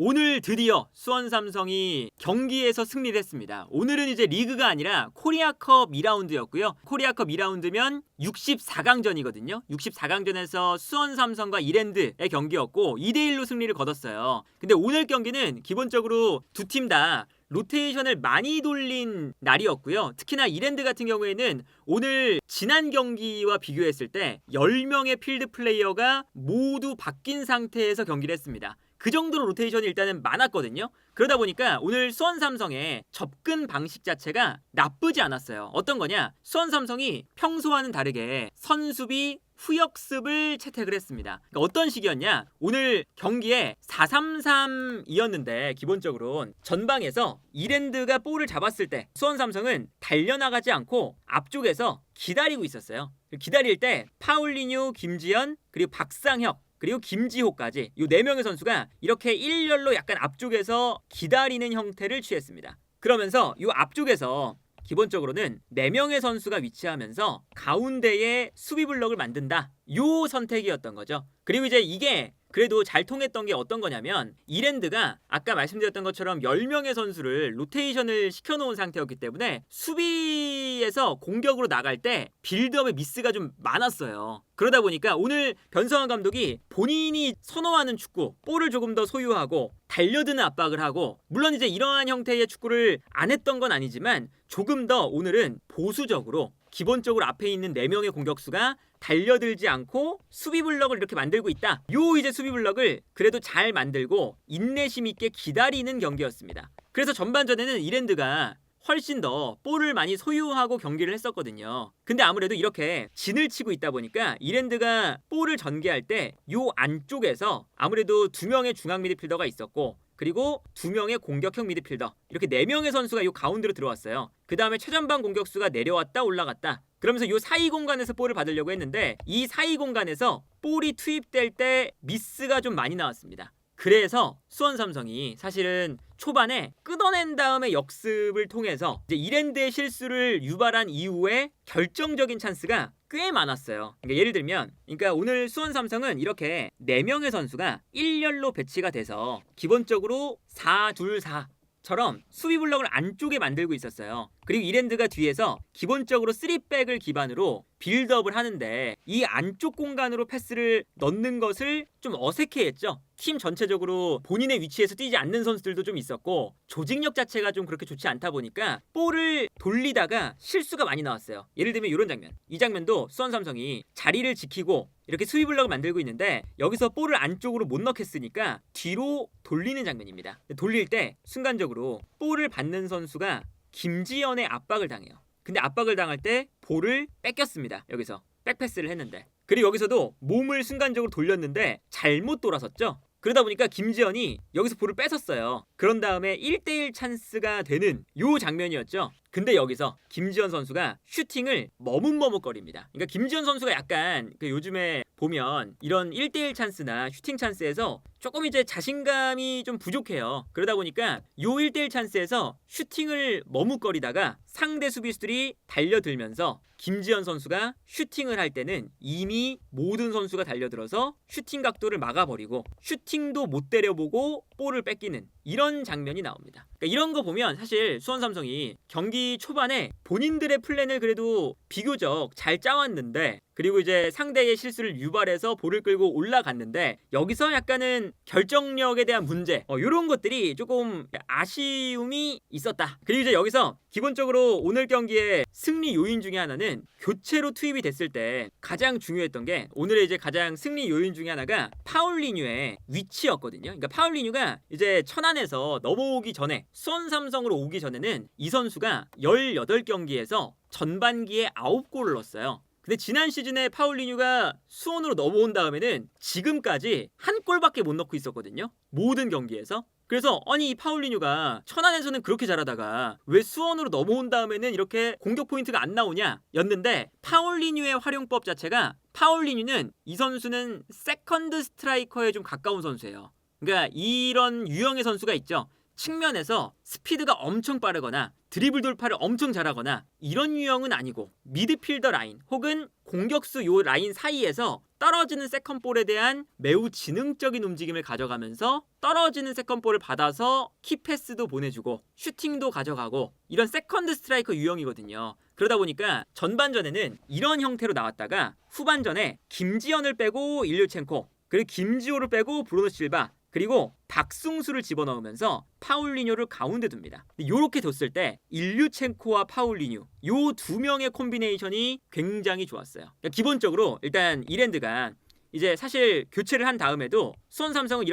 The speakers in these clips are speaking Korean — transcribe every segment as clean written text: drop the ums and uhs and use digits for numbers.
오늘 드디어 수원 삼성이 경기에서 승리를 했습니다. 오늘은 이제 리그가 아니라 코리아컵 2라운드였고요. 코리아컵 2라운드면 64강전이거든요. 64강전에서 수원 삼성과 이랜드의 경기였고 2대1로 승리를 거뒀어요. 근데 오늘 경기는 기본적으로 두 팀 다 로테이션을 많이 돌린 날이었고요. 특히나 이랜드 같은 경우에는 오늘 지난 경기와 비교했을 때 10명의 필드 플레이어가 모두 바뀐 상태에서 경기를 했습니다. 그 정도로 로테이션이 일단은 많았거든요. 그러다 보니까 오늘 수원 삼성의 접근 방식 자체가 나쁘지 않았어요. 어떤 거냐? 수원 삼성이 평소와는 다르게 선수비 후역습을 채택을 했습니다. 그러니까 어떤 식이었냐? 오늘 경기에 4-3-3이었는데 기본적으로 전방에서 이랜드가 볼을 잡았을 때 수원 삼성은 달려나가지 않고 앞쪽에서 기다리고 있었어요. 기다릴 때 파울리뉴, 김지현, 그리고 박상혁, 그리고 김지호까지 이 4명의 선수가 이렇게 일렬로 약간 앞쪽에서 기다리는 형태를 취했습니다. 그러면서 이 앞쪽에서 기본적으로는 4명의 선수가 위치하면서 가운데에 수비 블럭을 만든다. 이 선택이었던 거죠. 그리고 이제 이게 그래도 잘 통했던 게 어떤 거냐면 이랜드가 아까 말씀드렸던 것처럼 10명의 선수를 로테이션을 시켜놓은 상태였기 때문에 수비에서 공격으로 나갈 때 빌드업의 미스가 좀 많았어요. 그러다 보니까 오늘 변성환 감독이 본인이 선호하는 축구, 볼을 조금 더 소유하고 달려드는 압박을 하고, 물론 이제 이러한 형태의 축구를 안 했던 건 아니지만 조금 더 오늘은 보수적으로 기본적으로 앞에 있는 4명의 공격수가 달려들지 않고 수비 블럭을 이렇게 만들고 있다. 요 이제 수비 블럭을 그래도 잘 만들고 인내심 있게 기다리는 경기였습니다. 그래서 전반전에는 이랜드가 훨씬 더 볼을 많이 소유하고 경기를 했었거든요. 근데 아무래도 이렇게 진을 치고 있다 보니까 이랜드가 볼을 전개할 때 요 안쪽에서 아무래도 2명의 중앙 미드필더가 있었고, 그리고 2명의 공격형 미드필더, 이렇게 4명의 선수가 요 가운데로 들어왔어요. 그 다음에 최전방 공격수가 내려왔다 올라갔다. 그러면서 요 사이 공간에서 볼을 받으려고 했는데 이 사이 공간에서 볼이 투입될 때 미스가 좀 많이 나왔습니다. 그래서 수원 삼성이 사실은 초반에 끊어낸 다음에 역습을 통해서 이제 이랜드의 실수를 유발한 이후에 결정적인 찬스가 꽤 많았어요. 그러니까 예를 들면, 그러니까 오늘 수원 삼성은 이렇게 4명의 선수가 일렬로 배치가 돼서 기본적으로 4-2-4 처럼 수비 블럭을 안쪽에 만들고 있었어요. 그리고 이랜드가 뒤에서 기본적으로 3백을 기반으로 빌드업을 하는데 이 안쪽 공간으로 패스를 넣는 것을 좀 어색해했죠. 팀 전체적으로 본인의 위치에서 뛰지 않는 선수들도 좀 있었고 조직력 자체가 좀 그렇게 좋지 않다 보니까 볼을 돌리다가 실수가 많이 나왔어요. 예를 들면 이런 장면, 이 장면도 수원 삼성이 자리를 지키고 이렇게 수비 블럭을 만들고 있는데 여기서 볼을 안쪽으로 못 넣겠으니까 뒤로 돌리는 장면입니다. 돌릴 때 순간적으로 볼을 받는 선수가 김지현의 압박을 당해요. 근데 압박을 당할 때 볼을 뺏겼습니다. 여기서 백패스를 했는데, 그리고 여기서도 몸을 순간적으로 돌렸는데 잘못 돌아섰죠. 그러다 보니까 김지현이 여기서 볼을 뺏었어요. 그런 다음에 1대1 찬스가 되는 요 장면이었죠. 근데 여기서 김지현 선수가 슈팅을 머뭇머뭇거립니다. 그러니까 김지현 선수가 약간 그 요즘에 보면 이런 1대1 찬스나 슈팅 찬스에서 조금 이제 자신감이 좀 부족해요. 그러다 보니까 요 1대1 찬스에서 슈팅을 머뭇거리다가 상대 수비수들이 달려들면서 김지현 선수가 슈팅을 할 때는 이미 모든 선수가 달려들어서 슈팅 각도를 막아버리고 슈팅도 못 때려보고 볼을 뺏기는 이런 장면이 나옵니다. 그러니까 이런 거 보면 사실 수원 삼성이 경기 초반에 본인들의 플랜을 그래도 비교적 잘 짜왔는데, 그리고 이제 상대의 실수를 유발해서 볼을 끌고 올라갔는데 여기서 약간은 결정력에 대한 문제, 이런 것들이 조금 아쉬움이 있었다. 그리고 이제 여기서 기본적으로 오늘 경기의 승리 요인 중에 하나는 교체로 투입이 됐을 때 가장 중요했던 게, 오늘의 이제 가장 승리 요인 중에 하나가 파울리뉴의 위치였거든요. 그러니까 파울리뉴가 이제 천안에서 넘어오기 전에, 수원 삼성으로 오기 전에는 이 선수가 18경기에서 전반기에 9골을 넣었어요. 근데 지난 시즌에 파울리뉴가 수원으로 넘어온 다음에는 지금까지 한 골밖에 못 넣고 있었거든요. 모든 경기에서. 그래서 아니 이 파울리뉴가 천안에서는 그렇게 잘하다가 왜 수원으로 넘어온 다음에는 이렇게 공격 포인트가 안 나오냐 였는데, 파울리뉴의 활용법 자체가, 파울리뉴는 이 선수는 세컨드 스트라이커에 좀 가까운 선수예요. 그러니까 이런 유형의 선수가 있죠. 측면에서 스피드가 엄청 빠르거나 드리블 돌파를 엄청 잘하거나 이런 유형은 아니고 미드필더 라인 혹은 공격수 요 라인 사이에서 떨어지는 세컨볼에 대한 매우 지능적인 움직임을 가져가면서 떨어지는 세컨볼을 받아서 키패스도 보내주고 슈팅도 가져가고 이런 세컨드 스트라이커 유형이거든요. 그러다 보니까 전반전에는 이런 형태로 나왔다가 후반전에 김지현을 빼고 일류첸코, 그리고 김지호를 빼고 브루노 실바, 그리고 박승수를 집어넣으면서 파울리뉴를 가운데 둡니다. 이렇게 뒀을 때 일류첸코와 파울리뉴 요 두 명의 콤비네이션이 굉장히 좋았어요. 그러니까 기본적으로 일단 이랜드가 이제 사실 교체를 한 다음에도 수원 삼성은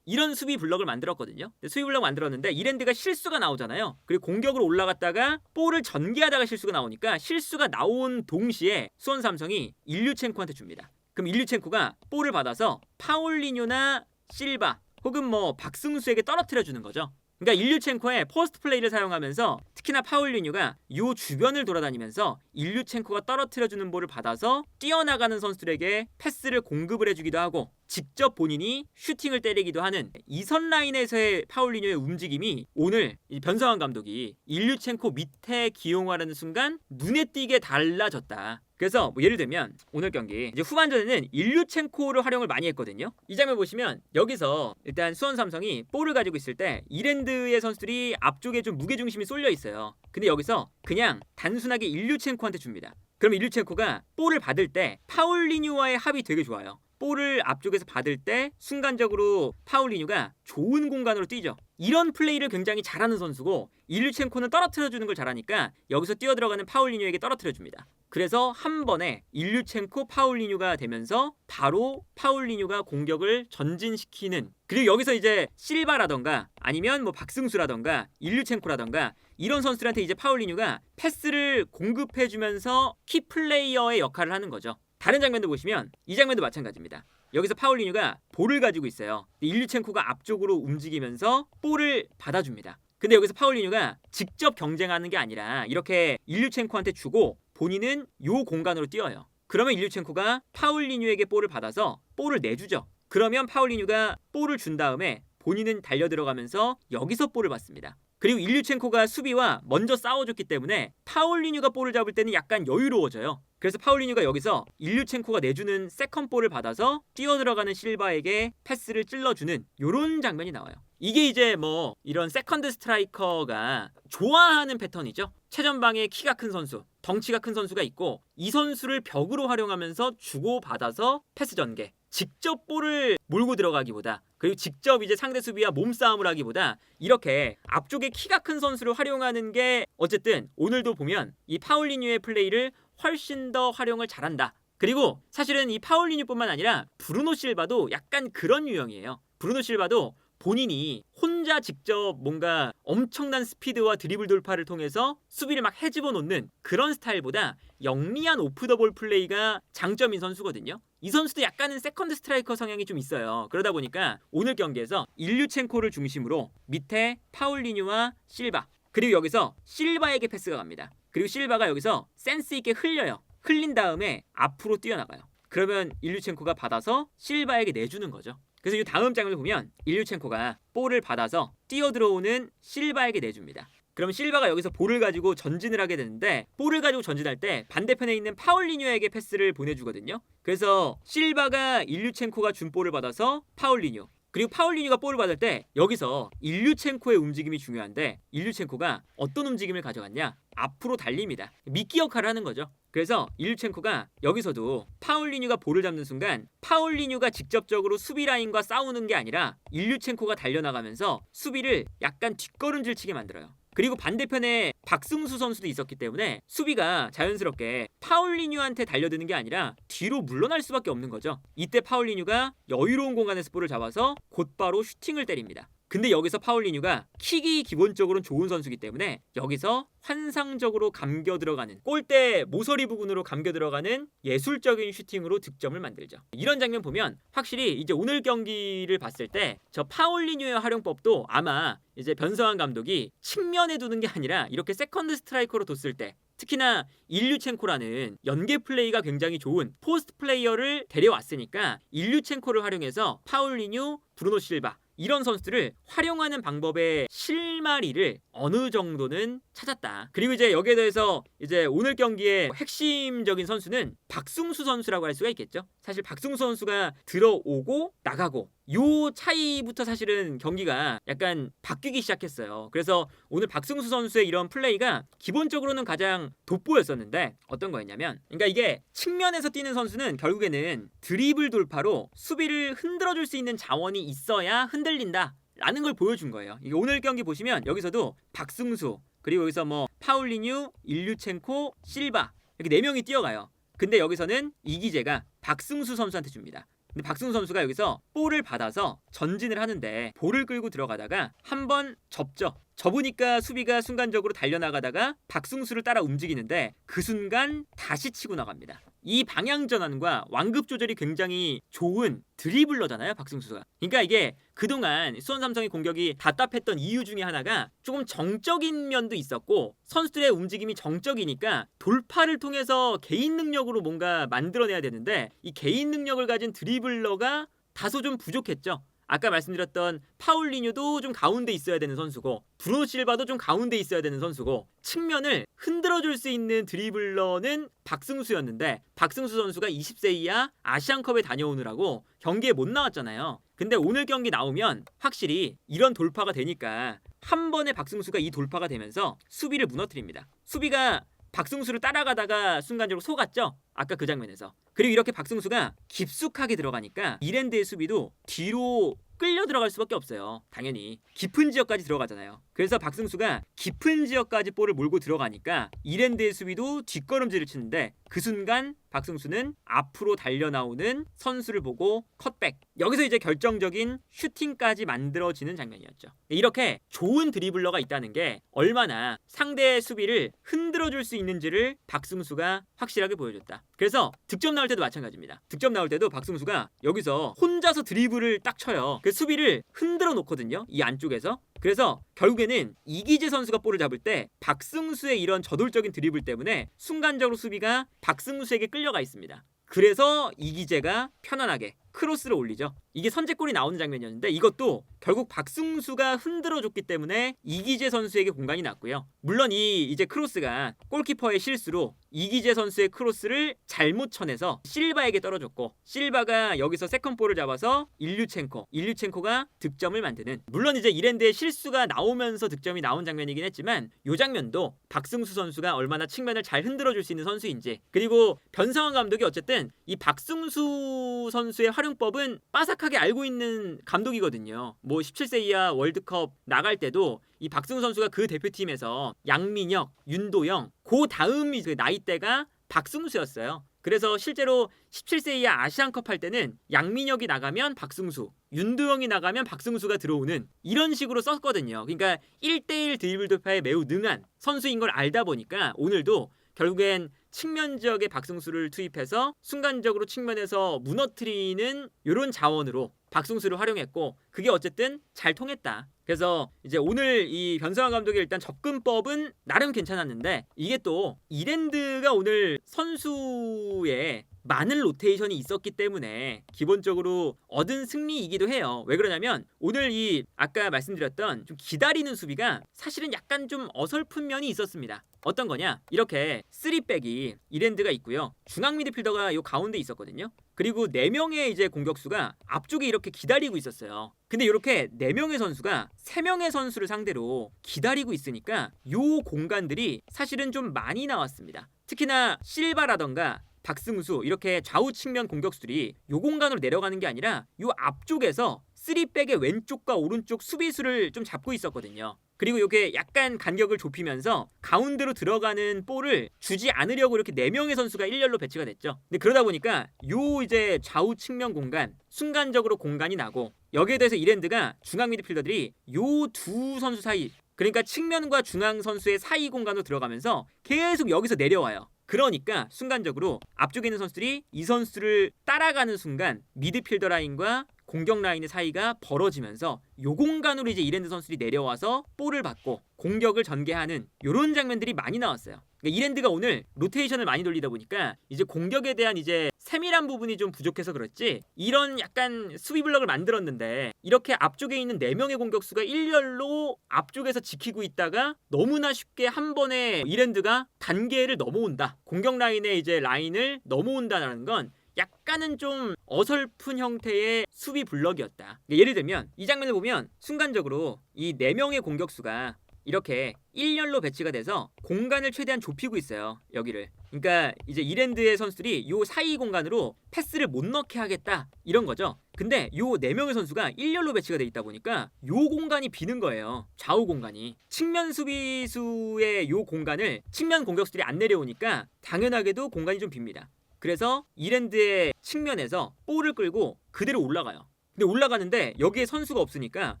이런 수비 블럭을 만들었거든요. 수비 블럭 만들었는데 이랜드가 실수가 나오잖아요. 그리고 공격으로 올라갔다가 볼을 전개하다가 실수가 나오니까 실수가 나온 동시에 수원 삼성이 일류첸코한테 줍니다. 그럼 일류첸코가 볼을 받아서 파울리뉴나 실바 혹은 박승수에게 떨어뜨려 주는 거죠. 그러니까 일류첸코의 포스트 플레이를 사용하면서 특히나 파울리뉴가 요 주변을 돌아다니면서 일류첸코가 떨어뜨려주는 볼을 받아서 뛰어나가는 선수들에게 패스를 공급을 해주기도 하고 직접 본인이 슈팅을 때리기도 하는 이선 라인에서의 파울리뉴의 움직임이 오늘 변성환 감독이 일류첸코 밑에 기용하려는 순간 눈에 띄게 달라졌다. 그래서 예를 들면 오늘 경기 이제 후반전에는 일류첸코를 활용을 많이 했거든요. 이 장면 보시면 여기서 일단 수원 삼성이 볼을 가지고 있을 때 이랜드의 선수들이 앞쪽에 좀 무게중심이 쏠려 있어요. 근데 여기서 그냥 단순하게 일류첸코한테 줍니다. 그럼 일류첸코가 볼을 받을 때 파울리뉴와의 합이 되게 좋아요. 볼을 앞쪽에서 받을 때 순간적으로 파울리뉴가 좋은 공간으로 뛰죠. 이런 플레이를 굉장히 잘하는 선수고 일류첸코는 떨어뜨려주는 걸 잘하니까 여기서 뛰어들어가는 파울리뉴에게 떨어뜨려줍니다. 그래서 한 번에 일류첸코 파울리뉴가 되면서 바로 파울리뉴가 공격을 전진시키는, 그리고 여기서 이제 실바라던가 아니면 박승수라던가 일류첸코라던가 이런 선수들한테 이제 파울리뉴가 패스를 공급해주면서 키플레이어의 역할을 하는 거죠. 다른 장면도 보시면 이 장면도 마찬가지입니다. 여기서 파울리뉴가 볼을 가지고 있어요. 일류첸코가 앞쪽으로 움직이면서 볼을 받아줍니다. 근데 여기서 파울리뉴가 직접 경쟁하는 게 아니라 이렇게 일류첸코한테 주고 본인은 요 공간으로 뛰어요. 그러면 일류첸코가 파울리뉴에게 볼을 받아서 볼을 내주죠. 그러면 파울리뉴가 볼을 준 다음에 본인은 달려 들어가면서 여기서 볼을 받습니다. 그리고 일류첸코가 수비와 먼저 싸워줬기 때문에 파울리뉴가 볼을 잡을 때는 약간 여유로워져요. 그래서 파울리뉴가 여기서 일류첸코가 내주는 세컨볼을 받아서 뛰어들어가는 실바에게 패스를 찔러주는 이런 장면이 나와요. 이게 이제 이런 세컨드 스트라이커가 좋아하는 패턴이죠. 최전방에 키가 큰 선수, 덩치가 큰 선수가 있고 이 선수를 벽으로 활용하면서 주고받아서 패스 전개, 직접 볼을 몰고 들어가기보다, 그리고 직접 이제 상대 수비와 몸싸움을 하기보다 이렇게 앞쪽에 키가 큰 선수를 활용하는 게 어쨌든 오늘도 보면 이 파울리뉴의 플레이를 훨씬 더 활용을 잘한다. 그리고 사실은 이 파울리뉴뿐만 아니라 브루노 실바도 약간 그런 유형이에요. 브루노 실바도 본인이 혼자 직접 뭔가 엄청난 스피드와 드리블 돌파를 통해서 수비를 막 해집어 놓는 그런 스타일보다 영리한 오프 더 볼 플레이가 장점인 선수거든요. 이 선수도 약간은 세컨드 스트라이커 성향이 좀 있어요. 그러다 보니까 오늘 경기에서 일류첸코를 중심으로 밑에 파울리뉴와 실바, 그리고 여기서 실바에게 패스가 갑니다. 그리고 실바가 여기서 센스 있게 흘려요. 흘린 다음에 앞으로 뛰어나가요. 그러면 일류첸코가 받아서 실바에게 내주는 거죠. 그래서 이 다음 장면을 보면 일류첸코가 볼을 받아서 뛰어들어오는 실바에게 내줍니다. 그럼 실바가 여기서 볼을 가지고 전진을 하게 되는데 볼을 가지고 전진할 때 반대편에 있는 파울리뉴에게 패스를 보내주거든요. 그래서 실바가 일류첸코가 준 볼을 받아서 파울리뉴, 그리고 파울리뉴가 볼을 받을 때 여기서 일류첸코의 움직임이 중요한데 일류첸코가 어떤 움직임을 가져갔냐? 앞으로 달립니다. 미끼 역할을 하는 거죠. 그래서 일류첸코가 여기서도 파울리뉴가 볼을 잡는 순간 파울리뉴가 직접적으로 수비 라인과 싸우는 게 아니라 일류첸코가 달려나가면서 수비를 약간 뒷걸음질 치게 만들어요. 그리고 반대편에 박승수 선수도 있었기 때문에 수비가 자연스럽게 파울리뉴한테 달려드는 게 아니라 뒤로 물러날 수밖에 없는 거죠. 이때 파울리뉴가 여유로운 공간에서 볼을 잡아서 곧바로 슈팅을 때립니다. 근데 여기서 파울리뉴가 킥이 기본적으로는 좋은 선수이기 때문에 여기서 환상적으로 감겨 들어가는, 골대 모서리 부근으로 감겨 들어가는 예술적인 슈팅으로 득점을 만들죠. 이런 장면 보면 확실히 이제 오늘 경기를 봤을 때 저 파울리뉴의 활용법도 아마 이제 변성환 감독이 측면에 두는 게 아니라 이렇게 세컨드 스트라이커로 뒀을 때, 특히나 일류첸코라는 연계 플레이가 굉장히 좋은 포스트 플레이어를 데려왔으니까 일류첸코를 활용해서 파울리뉴, 브루노 실바 이런 선수들을 활용하는 방법의 실마리를 어느 정도는 찾았다. 그리고 이제 여기에 대해서 이제 오늘 경기의 핵심적인 선수는 박승수 선수라고 할 수가 있겠죠. 사실 박승수 선수가 들어오고 나가고 요 차이부터 사실은 경기가 약간 바뀌기 시작했어요. 그래서 오늘 박승수 선수의 이런 플레이가 기본적으로는 가장 돋보였었는데 어떤 거였냐면, 그러니까 이게 측면에서 뛰는 선수는 결국에는 드리블 돌파로 수비를 흔들어줄 수 있는 자원이 있어야 흔들린다 라는 걸 보여준 거예요. 이게 오늘 경기 보시면 여기서도 박승수, 그리고 여기서 뭐 파울리뉴, 일류첸코, 실바 이렇게 4명이 뛰어가요. 근데 여기서는 이기재가 박승수 선수한테 줍니다. 근데 박승수 선수가 여기서 볼을 받아서 전진을 하는데 볼을 끌고 들어가다가 한번 접죠. 접으니까 수비가 순간적으로 달려나가다가 박승수를 따라 움직이는데 그 순간 다시 치고 나갑니다. 이 방향 전환과 완급 조절이 굉장히 좋은 드리블러잖아요, 박승수가. 그러니까 이게 그동안 수원 삼성의 공격이 답답했던 이유 중에 하나가 조금 정적인 면도 있었고, 선수들의 움직임이 정적이니까 돌파를 통해서 개인 능력으로 뭔가 만들어내야 되는데 이 개인 능력을 가진 드리블러가 다소 좀 부족했죠. 아까 말씀드렸던 파울리뉴도 좀 가운데 있어야 되는 선수고, 브루노 실바도 좀 가운데 있어야 되는 선수고, 측면을 흔들어줄 수 있는 드리블러는 박승수였는데 박승수 선수가 20세 이하 아시안컵에 다녀오느라고 경기에 못 나왔잖아요. 근데 오늘 경기 나오면 확실히 이런 돌파가 되니까 한 번에 박승수가 이 돌파가 되면서 수비를 무너뜨립니다. 수비가 박승수를 따라가다가 순간적으로 속았죠? 아까 그 장면에서. 그리고 이렇게 박승수가 깊숙하게 들어가니까 이랜드의 수비도 뒤로 끌려 들어갈 수밖에 없어요. 당연히 깊은 지역까지 들어가잖아요. 그래서 박승수가 깊은 지역까지 볼을 몰고 들어가니까 이랜드의 수비도 뒷걸음질을 치는데 그 순간 박승수는 앞으로 달려나오는 선수를 보고 컷백. 여기서 이제 결정적인 슈팅까지 만들어지는 장면이었죠. 이렇게 좋은 드리블러가 있다는 게 얼마나 상대의 수비를 흔들어줄 수 있는지를 박승수가 확실하게 보여줬다. 그래서 득점 나올 때도 마찬가지입니다. 득점 나올 때도 박승수가 여기서 혼자서 드리블을 딱 쳐요. 그 수비를 흔들어 놓거든요, 이 안쪽에서. 그래서 결국에는 이기재 선수가 볼을 잡을 때 박승수의 이런 저돌적인 드리블 때문에 순간적으로 수비가 박승수에게 끌려가 있습니다. 그래서 이기재가 편안하게 크로스를 올리죠. 이게 선제골이 나오는 장면이었는데 이것도 결국 박승수가 흔들어줬기 때문에 이기재 선수에게 공간이 났고요. 물론 이제 크로스가 골키퍼의 실수로 이기재 선수의 크로스를 잘못 쳐내서 실바에게 떨어졌고, 실바가 여기서 세컨볼을 잡아서 일류첸코가 득점을 만드는, 물론 이제 이랜드의 실수가 나오면서 득점이 나온 장면이긴 했지만 이 장면도 박승수 선수가 얼마나 측면을 잘 흔들어줄 수 있는 선수인지, 그리고 변상환 감독이 어쨌든 이 박승수 선수의 활용법은 빠삭하게 알고 있는 감독이거든요. 뭐 17세 이하 월드컵 나갈 때도 이 박승수 선수가 그 대표팀에서 양민혁, 윤도영, 그 다음이 그 나이대가 박승수였어요. 그래서 실제로 17세 이하 아시안컵 할 때는 양민혁이 나가면 박승수, 윤도영이 나가면 박승수가 들어오는 이런 식으로 썼거든요. 그러니까 1대1 드리블 돌파에 매우 능한 선수인 걸 알다 보니까 오늘도 결국엔 측면 지역에 박승수를 투입해서 순간적으로 측면에서 무너뜨리는 이런 자원으로 박승수를 활용했고, 그게 어쨌든 잘 통했다. 그래서 이제 오늘 이 변상환 감독의 일단 접근법은 나름 괜찮았는데, 이게 또 이랜드가 오늘 선수의 많은 로테이션이 있었기 때문에 기본적으로 얻은 승리이기도 해요. 왜 그러냐면 오늘 이 아까 말씀드렸던 좀 기다리는 수비가 사실은 약간 좀 어설픈 면이 있었습니다. 어떤 거냐? 이렇게 3백이 이랜드가 있고요. 중앙 미드필더가 요 가운데 있었거든요. 그리고 4명의 이제 공격수가 앞쪽에 이렇게 기다리고 있었어요. 근데 이렇게 4명의 선수가 3명의 선수를 상대로 기다리고 있으니까 요 공간들이 사실은 좀 많이 나왔습니다. 특히나 실바라던가 박승수 이렇게 좌우 측면 공격수들이 요 공간으로 내려가는 게 아니라 요 앞쪽에서 3백의 왼쪽과 오른쪽 수비수를 좀 잡고 있었거든요. 그리고 이게 약간 간격을 좁히면서 가운데로 들어가는 볼을 주지 않으려고 이렇게 4명의 선수가 일렬로 배치가 됐죠. 근데 그러다 보니까 요 이제 좌우 측면 공간 순간적으로 공간이 나고, 여기에 대해서 이랜드가 중앙 미드필더들이 요 두 선수 사이, 그러니까 측면과 중앙 선수의 사이 공간으로 들어가면서 계속 여기서 내려와요. 그러니까 순간적으로 앞쪽에 있는 선수들이 이 선수를 따라가는 순간 미드필더 라인과 공격 라인의 사이가 벌어지면서 요 공간으로 이제 이랜드 선수들이 내려와서 볼을 받고 공격을 전개하는 이런 장면들이 많이 나왔어요. 그러니까 이랜드가 오늘 로테이션을 많이 돌리다 보니까 이제 공격에 대한 이제 세밀한 부분이 좀 부족해서 그렇지 이런 약간 수비 블럭을 만들었는데 이렇게 앞쪽에 있는 4명의 공격수가 일렬로 앞쪽에서 지키고 있다가 너무나 쉽게 한 번에 이랜드가 단계를 넘어온다. 공격 라인의 이제 라인을 넘어온다는 건 약간은 좀 어설픈 형태의 수비 블럭이었다. 그러니까 예를 들면 이 장면을 보면 순간적으로 이 4명의 공격수가 이렇게 일렬로 배치가 돼서 공간을 최대한 좁히고 있어요. 여기를. 그러니까 이제 이랜드의 선수들이 요 사이 공간으로 패스를 못 넣게 하겠다 이런 거죠. 근데 요 4명의 선수가 일렬로 배치가 돼 있다 보니까 요 공간이 비는 거예요. 좌우 공간이. 측면 수비수의 요 공간을 측면 공격수들이 안 내려오니까 당연하게도 공간이 좀 빕니다. 그래서 이랜드의 측면에서 볼을 끌고 그대로 올라가요. 근데 올라가는데 여기에 선수가 없으니까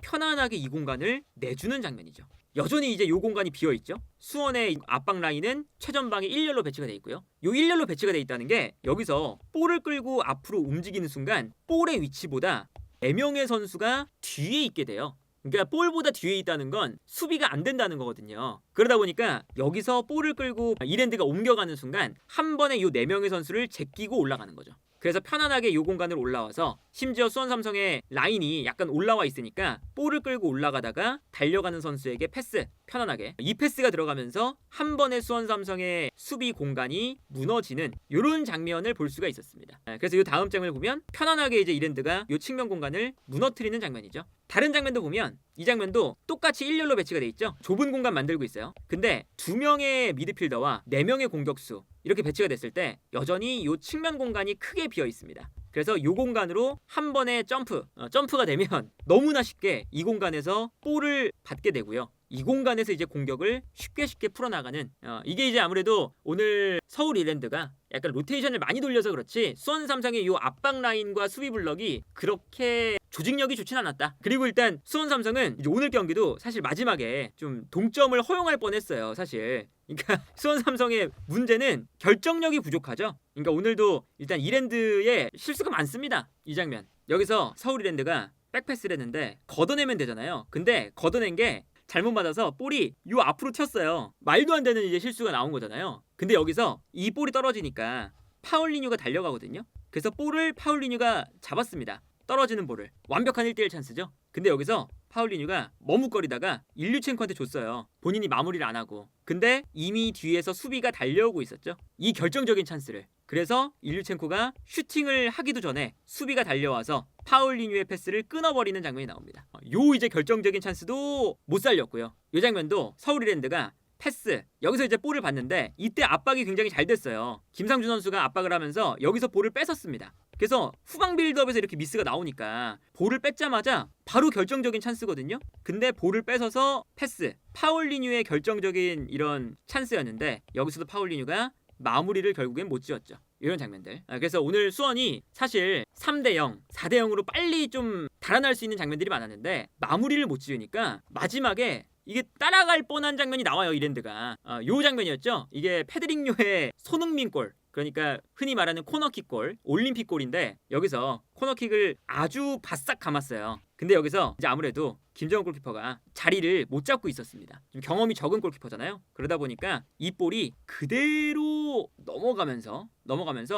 편안하게 이 공간을 내주는 장면이죠. 여전히 이제 요 공간이 비어있죠. 수원의 압박 라인은 최전방에 일렬로 배치가 돼 있고요. 요 일렬로 배치가 돼 있다는 게 여기서 볼을 끌고 앞으로 움직이는 순간 볼의 위치보다 4명의 선수가 뒤에 있게 돼요. 그러니까 볼보다 뒤에 있다는 건 수비가 안 된다는 거거든요. 그러다 보니까 여기서 볼을 끌고 이랜드가 옮겨가는 순간 한 번에 요 4명의 선수를 제끼고 올라가는 거죠. 그래서 편안하게 요 공간으로 올라와서 심지어 수원 삼성의 라인이 약간 올라와 있으니까 볼을 끌고 올라가다가 달려가는 선수에게 패스 편안하게 이 패스가 들어가면서 한 번에 수원 삼성의 수비 공간이 무너지는 이런 장면을 볼 수가 있었습니다. 그래서 이 다음 장면을 보면 편안하게 이제 이랜드가 이 측면 공간을 무너뜨리는 장면이죠. 다른 장면도 보면 이 장면도 똑같이 일렬로 배치가 돼 있죠. 좁은 공간 만들고 있어요. 근데 2명의 미드필더와 4명의 공격수 이렇게 배치가 됐을 때 여전히 이 측면 공간이 크게 비어 있습니다. 그래서 이 공간으로 한 번에 점프가 되면 너무나 쉽게 이 공간에서 볼을 받게 되고요. 이 공간에서 이제 공격을 쉽게 풀어나가는 이게 이제 아무래도 오늘 서울 이랜드가 약간 로테이션을 많이 돌려서 그렇지 수원 삼성의 이 압박 라인과 수비 블럭이 그렇게 조직력이 좋진 않았다. 그리고 일단 수원 삼성은 이제 오늘 경기도 사실 마지막에 좀 동점을 허용할 뻔했어요. 사실. 그러니까 수원 삼성의 문제는 결정력이 부족하죠. 그러니까 오늘도 일단 이랜드에 실수가 많습니다. 이 장면. 여기서 서울 이랜드가 백패스를 했는데 걷어내면 되잖아요. 근데 걷어낸 게 잘못 맞아서 볼이 요 앞으로 튀었어요. 말도 안 되는 이제 실수가 나온 거잖아요. 근데 여기서 이 볼이 떨어지니까 파울리뉴가 달려가거든요. 그래서 볼을 파울리뉴가 잡았습니다. 떨어지는 볼을. 완벽한 1대1 찬스죠. 근데 여기서 파울리뉴가 머뭇거리다가 일류첸코한테 줬어요. 본인이 마무리를 안 하고. 근데 이미 뒤에서 수비가 달려오고 있었죠. 이 결정적인 찬스를. 그래서 일류첸코가 슈팅을 하기도 전에 수비가 달려와서 파울리뉴의 패스를 끊어버리는 장면이 나옵니다. 요 이제 결정적인 찬스도 못 살렸고요. 이 장면도 서울 이랜드가 패스 여기서 이제 볼을 봤는데 이때 압박이 굉장히 잘 됐어요. 김상준 선수가 압박을 하면서 여기서 볼을 뺏었습니다. 그래서 후방 빌드업에서 이렇게 미스가 나오니까 볼을 뺏자마자 바로 결정적인 찬스거든요. 근데 볼을 뺏어서 패스 파울리뉴의 결정적인 이런 찬스였는데 여기서도 파울리뉴가 마무리를 결국엔 못 지었죠. 이런 장면들. 그래서 오늘 수원이 사실 3대0, 4대0으로 빨리 좀 달아날 수 있는 장면들이 많았는데 마무리를 못 지으니까 마지막에 이게 따라갈 뻔한 장면이 나와요. 이랜드가. 요 장면이었죠. 이게 페드링요의 손흥민 골. 그러니까 흔히 말하는 코너킥 골, 올림픽 골인데 여기서 코너킥을 아주 바싹 감았어요. 근데 여기서 이제 아무래도 김정은 골키퍼가 자리를 못 잡고 있었습니다. 좀 경험이 적은 골키퍼잖아요. 그러다 보니까 이 볼이 그대로 넘어가면서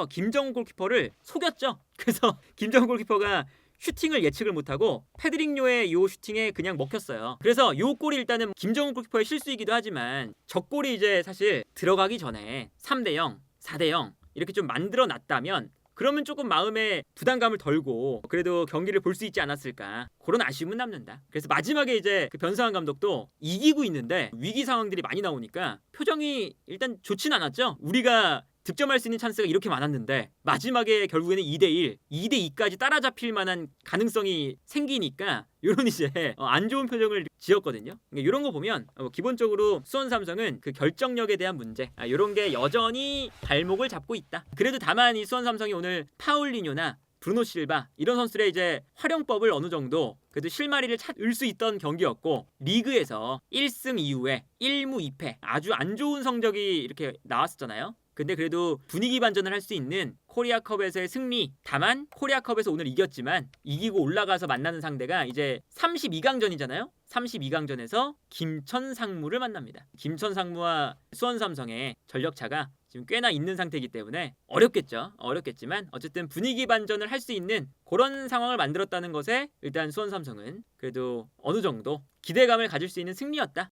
김정은 골키퍼를 속였죠. 그래서 김정은 골키퍼가 슈팅을 예측을 못하고 페드링요의 요 슈팅에 그냥 먹혔어요. 그래서 요 골이 일단은 김정은 골키퍼의 실수이기도 하지만 저 골이 이제 사실 들어가기 전에 3대0, 4대0 이렇게 좀 만들어놨다면 그러면 조금 마음에 부담감을 덜고 그래도 경기를 볼 수 있지 않았을까 그런 아쉬움은 남는다. 그래서 마지막에 이제 그 변상환 감독도 이기고 있는데 위기 상황들이 많이 나오니까 표정이 일단 좋진 않았죠. 우리가 득점할 수 있는 찬스가 이렇게 많았는데 마지막에 결국에는 2대1, 2대2까지 따라잡힐 만한 가능성이 생기니까 이런 이제 안 좋은 표정을 지었거든요. 그러니까 이런 거 보면 기본적으로 수원 삼성은 그 결정력에 대한 문제 이런 게 여전히 발목을 잡고 있다. 그래도 다만 이 수원 삼성이 오늘 파울리뉴나 브루노 실바 이런 선수들의 이제 활용법을 어느 정도 그래도 실마리를 찾을 수 있던 경기였고 리그에서 1승 이후에 1무 2패 아주 안 좋은 성적이 이렇게 나왔었잖아요. 근데 그래도 분위기 반전을 할 수 있는 코리아컵에서의 승리. 다만 코리아컵에서 오늘 이겼지만 이기고 올라가서 만나는 상대가 이제 32강전이잖아요. 32강전에서 김천상무를 만납니다. 김천상무와 수원삼성의 전력차가 지금 꽤나 있는 상태이기 때문에 어렵겠죠. 어렵겠지만 어쨌든 분위기 반전을 할 수 있는 그런 상황을 만들었다는 것에 일단 수원삼성은 그래도 어느 정도 기대감을 가질 수 있는 승리였다.